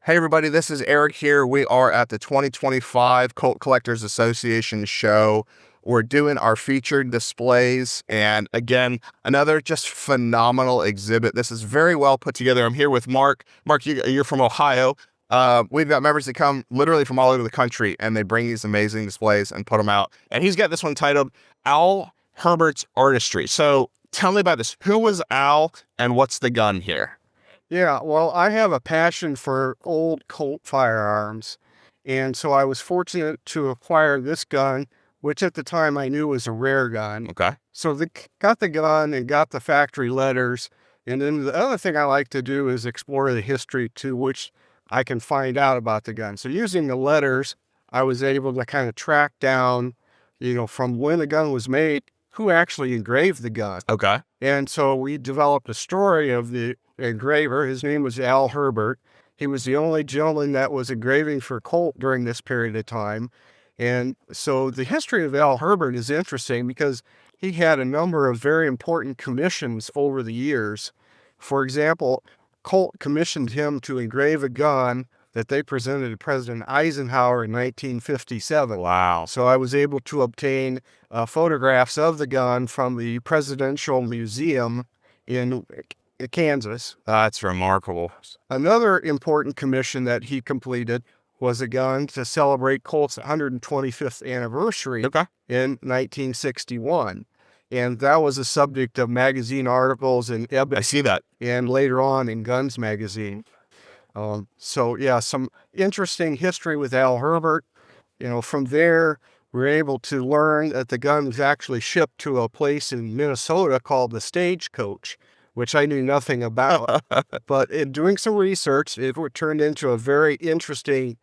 Hey everybody, this is Eric here. We are at the 2025 Colt Collectors Association show. We're doing our featured displays, and again, another just phenomenal exhibit. This is very well put together. I'm here with Mark. Mark, you're from Ohio. We've got members that come literally from all over the country, and they bring these amazing displays and put them out. And he's got this one titled Al Herbert's Artistry. So tell me about this. Who was Al, and what's the gun here? Yeah, well, I have a passion for old Colt firearms, and so I was fortunate to acquire this gun, which at the time I knew was a rare gun. Okay. So got the gun and got the factory letters, and then the other thing I like to do is explore the history to which I can find out about the gun. So using the letters, I was able to kind of track down, from when the gun was made, who actually engraved the gun. Okay. And so we developed a story of the engraver. His name was Al Herbert. He was the only gentleman that was engraving for Colt during this period of time. And so the history of Al Herbert is interesting because he had a number of very important commissions over the years. For example, Colt commissioned him to engrave a gun that they presented to President Eisenhower in 1957. Wow. So I was able to obtain photographs of the gun from the Presidential Museum in Kansas. That's remarkable. Another important commission that he completed was a gun to celebrate Colt's 125th anniversary in 1961. And that was a subject of magazine articles in Ebony. I see that. And later on in Guns magazine. So yeah, some interesting history with Al Herbert. From there, we're able to learn that the gun was actually shipped to a place in Minnesota called the Stage Coach, which I knew nothing about. But in doing some research, it turned into a very interesting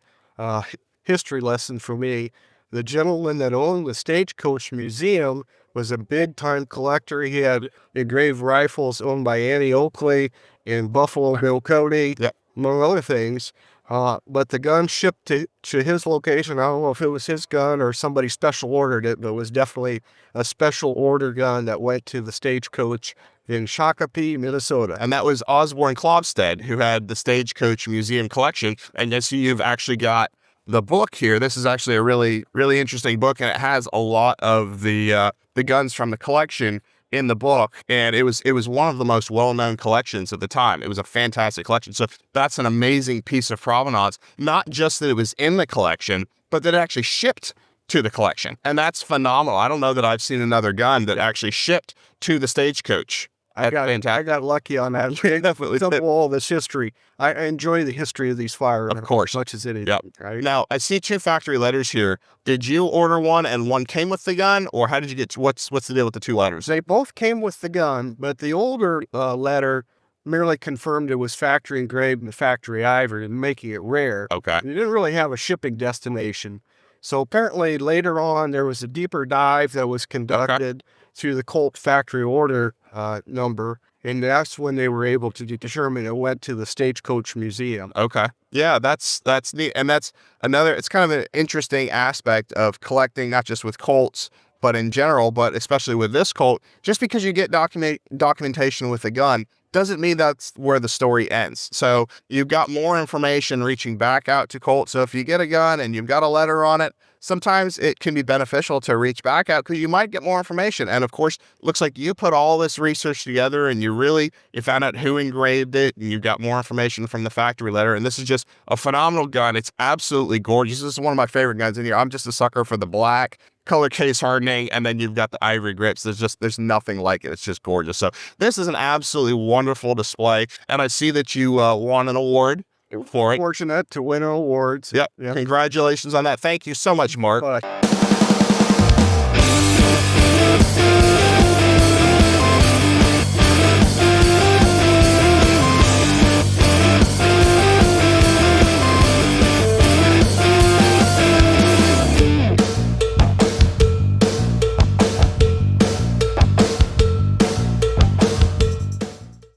history lesson for me. The gentleman that owned the Stagecoach Museum was a big-time collector. He had engraved rifles owned by Annie Oakley in Buffalo Bill Cody, among other things. But the gun shipped to his location. I don't know if it was his gun or somebody special ordered it, but it was definitely a special order gun that went to the Stagecoach in Shakopee, Minnesota. And that was Osborne Klopstead, who had the Stagecoach Museum collection. And you see, you've actually got the book here. This is actually a really, really interesting book, and it has a lot of the guns from the collection in the book. And it was one of the most well-known collections at the time. It was a fantastic collection. So that's an amazing piece of provenance. Not just that it was in the collection, but that it actually shipped to the collection. And that's phenomenal. I don't know that I've seen another gun that actually shipped to the Stagecoach. I got lucky on that. Definitely. All this history. I enjoy the history of these firearms. Of course. As much as it is. Yep. Right? Now, I see two factory letters here. Did you order one and one came with the gun, or how did you get to, what's the deal with the two letters? They both came with the gun, but the older letter merely confirmed it was factory engraved and factory-ivory, making it rare. Okay. It didn't really have a shipping destination. So apparently later on, there was a deeper dive that was conducted through the Colt factory order number, and that's when they were able to determine it went to the Stagecoach Museum. Okay. Yeah, that's neat. And that's it's kind of an interesting aspect of collecting, not just with Colts, but in general, but especially with this Colt. Just because you get documentation with a gun doesn't mean that's where the story ends. So you've got more information reaching back out to Colt. So if you get a gun and you've got a letter on it, sometimes it can be beneficial to reach back out because you might get more information. And of course, looks like you put all this research together and you found out who engraved it, and you got more information from the factory letter. And this is just a phenomenal gun. It's absolutely gorgeous. This is one of my favorite guns in here. I'm just a sucker for the black color case hardening, and then you've got the ivory grips. There's nothing like it. It's just gorgeous. So this is an absolutely wonderful display, and I see that you won an award for it. Fortunate to win awards. Yep. Congratulations on that. Thank you so much, Mark.